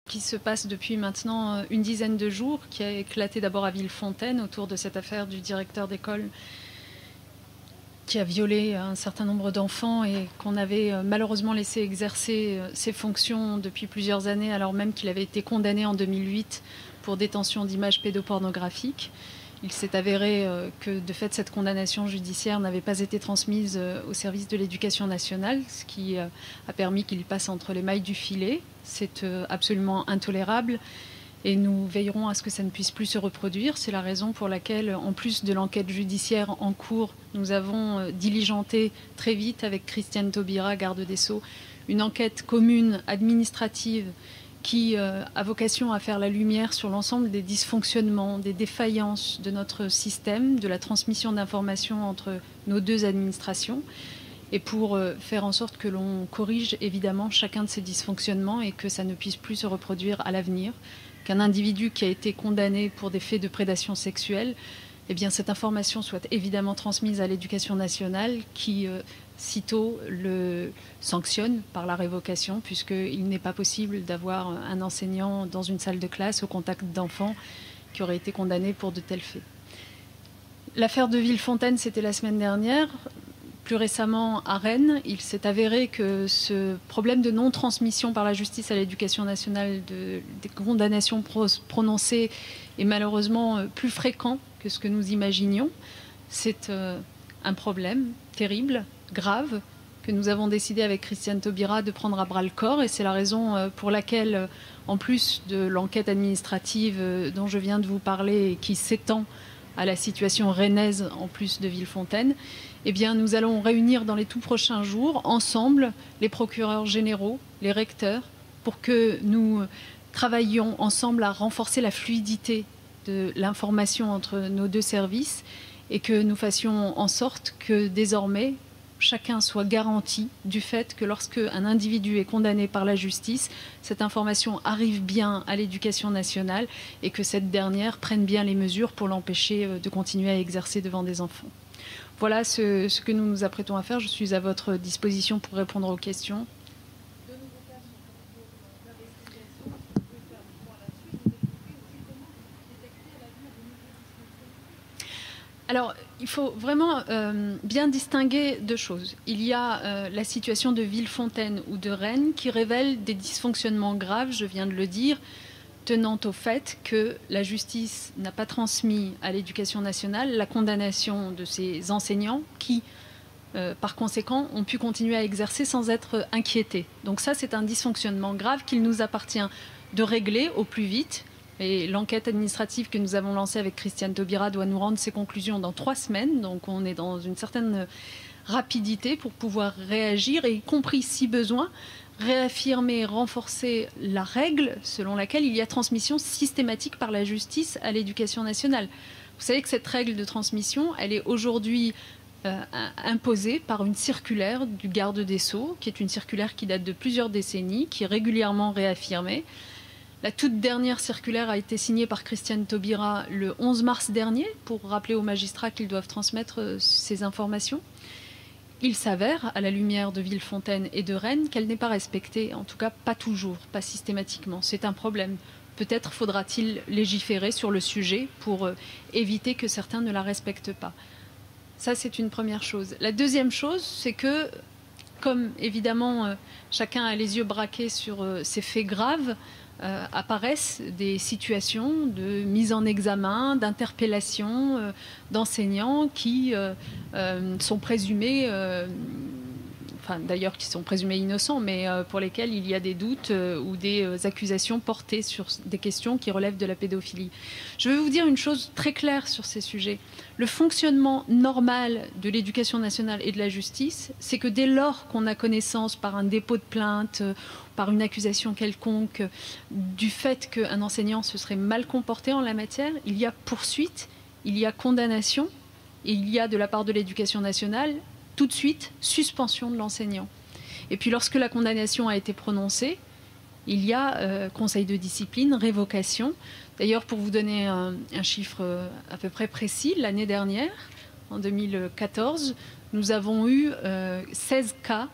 qui se passe depuis maintenant une dizaine de jours, qui a éclaté d'abord à Villefontaine autour de cette affaire du directeur d'école qui a violé un certain nombre d'enfants et qu'on avait malheureusement laissé exercer ses fonctions depuis plusieurs années, alors même qu'il avait été condamné en 2008 pour détention d'images pédopornographiques. Il s'est avéré que de fait cette condamnation judiciaire n'avait pas été transmise au service de l'éducation nationale, ce qui a permis qu'il passe entre les mailles du filet. C'est absolument intolérable et nous veillerons à ce que ça ne puisse plus se reproduire. C'est la raison pour laquelle, en plus de l'enquête judiciaire en cours, nous avons diligenté très vite avec Christiane Taubira, garde des Sceaux, une enquête commune administrative qui a vocation à faire la lumière sur l'ensemble des dysfonctionnements, des défaillances de notre système, de la transmission d'informations entre nos deux administrations, et pour faire en sorte que l'on corrige évidemment chacun de ces dysfonctionnements et que ça ne puisse plus se reproduire à l'avenir, qu'un individu qui a été condamné pour des faits de prédation sexuelle, eh bien cette information soit évidemment transmise à l'éducation nationale qui sitôt le sanctionne par la révocation, puisqu'il n'est pas possible d'avoir un enseignant dans une salle de classe au contact d'enfants qui auraient été condamnés pour de tels faits. L'affaire de Villefontaine, c'était la semaine dernière. Plus récemment, à Rennes, il s'est avéré que ce problème de non-transmission par la justice à l'éducation nationale des condamnations prononcées est malheureusement plus fréquent que ce que nous imaginions. C'est un problème terrible, grave, que nous avons décidé avec Christiane Taubira de prendre à bras-le-corps, et c'est la raison pour laquelle, en plus de l'enquête administrative dont je viens de vous parler et qui s'étend à la situation rennaise en plus de Villefontaine, eh bien, nous allons réunir dans les tout prochains jours, ensemble, les procureurs généraux, les recteurs, pour que nous travaillions ensemble à renforcer la fluidité de l'information entre nos deux services et que nous fassions en sorte que désormais, chacun soit garanti du fait que lorsque un individu est condamné par la justice, cette information arrive bien à l'éducation nationale et que cette dernière prenne bien les mesures pour l'empêcher de continuer à exercer devant des enfants. Voilà ce que nous nous apprêtons à faire. Je suis à votre disposition pour répondre aux questions. Alors, il faut vraiment bien distinguer deux choses. Il y a la situation de Villefontaine ou de Rennes qui révèle des dysfonctionnements graves, je viens de le dire, tenant au fait que la justice n'a pas transmis à l'éducation nationale la condamnation de ces enseignants qui, par conséquent, ont pu continuer à exercer sans être inquiétés. Donc ça, c'est un dysfonctionnement grave qu'il nous appartient de régler au plus vite. Et l'enquête administrative que nous avons lancée avec Christiane Taubira doit nous rendre ses conclusions dans 3 semaines. Donc on est dans une certaine rapidité pour pouvoir réagir, et y compris, si besoin, réaffirmer, renforcer la règle selon laquelle il y a transmission systématique par la justice à l'éducation nationale. Vous savez que cette règle de transmission, elle est aujourd'hui imposée par une circulaire du garde des Sceaux, qui est une circulaire qui date de plusieurs décennies, qui est régulièrement réaffirmée. La toute dernière circulaire a été signée par Christiane Taubira le 11 mars dernier pour rappeler aux magistrats qu'ils doivent transmettre ces informations. Il s'avère, à la lumière de Villefontaine et de Rennes, qu'elle n'est pas respectée, en tout cas pas toujours, pas systématiquement. C'est un problème. Peut-être faudra-t-il légiférer sur le sujet pour éviter que certains ne la respectent pas. Ça, c'est une première chose. La deuxième chose, c'est que, comme évidemment chacun a les yeux braqués sur ces faits graves, apparaissent des situations de mise en examen, d'interpellation d'enseignants qui sont présumés, enfin d'ailleurs qui sont présumés innocents, mais pour lesquels il y a des doutes ou des accusations portées sur des questions qui relèvent de la pédophilie. Je vais vous dire une chose très claire sur ces sujets. Le fonctionnement normal de l'éducation nationale et de la justice, c'est que dès lors qu'on a connaissance par un dépôt de plainte, par une accusation quelconque, du fait qu'un enseignant se serait mal comporté en la matière, il y a poursuite, il y a condamnation, et il y a de la part de l'éducation nationale tout de suite suspension de l'enseignant. Et puis lorsque la condamnation a été prononcée, il y a conseil de discipline, révocation. D'ailleurs, pour vous donner un chiffre à peu près précis, l'année dernière, en 2014, nous avons eu 16 cas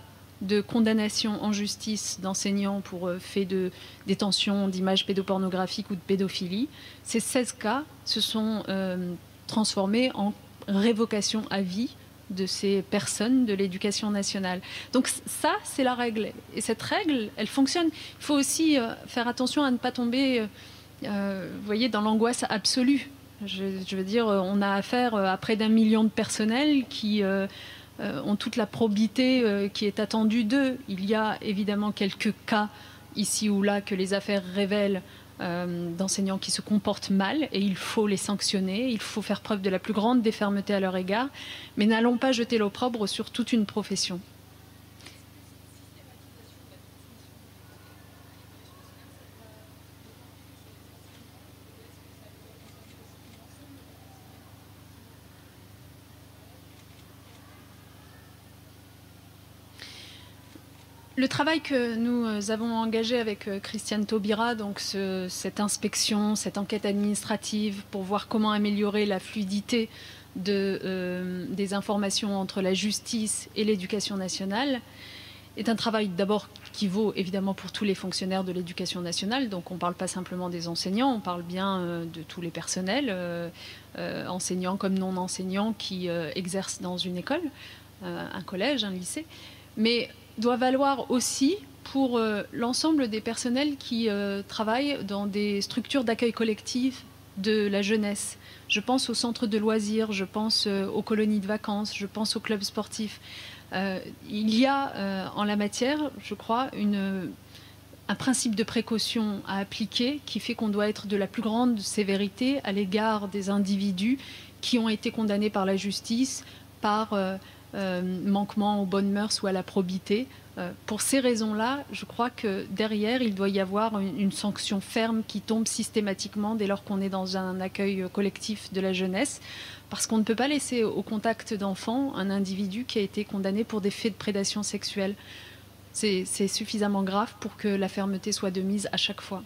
de condamnation en justice d'enseignants pour faits de détention d'images pédopornographiques ou de pédophilie, ces 16 cas se sont transformés en révocation à vie de ces personnes de l'éducation nationale. Donc ça, c'est la règle. Et cette règle, elle fonctionne. Il faut aussi faire attention à ne pas tomber, vous voyez, dans l'angoisse absolue. Je veux dire, on a affaire à près d'1 million de personnels qui ont toute la probité qui est attendue d'eux. Il y a évidemment quelques cas ici ou là que les affaires révèlent d'enseignants qui se comportent mal et il faut les sanctionner, il faut faire preuve de la plus grande des fermetés à leur égard, mais n'allons pas jeter l'opprobre sur toute une profession. Le travail que nous avons engagé avec Christiane Taubira, donc cette inspection, cette enquête administrative pour voir comment améliorer la fluidité des informations entre la justice et l'éducation nationale, est un travail d'abord qui vaut évidemment pour tous les fonctionnaires de l'éducation nationale. Donc on ne parle pas simplement des enseignants, on parle bien de tous les personnels, enseignants comme non enseignants qui exercent dans une école, un collège, un lycée. Mais doit valoir aussi pour l'ensemble des personnels qui travaillent dans des structures d'accueil collectif de la jeunesse. Je pense aux centres de loisirs, je pense aux colonies de vacances, je pense aux clubs sportifs. Il y a en la matière, je crois, un principe de précaution à appliquer qui fait qu'on doit être de la plus grande sévérité à l'égard des individus qui ont été condamnés par la justice par manquement aux bonnes mœurs ou à la probité. Pour ces raisons-là, je crois que derrière, il doit y avoir une sanction ferme qui tombe systématiquement dès lors qu'on est dans un accueil collectif de la jeunesse, parce qu'on ne peut pas laisser au contact d'enfants un individu qui a été condamné pour des faits de prédation sexuelle. C'est suffisamment grave pour que la fermeté soit de mise à chaque fois.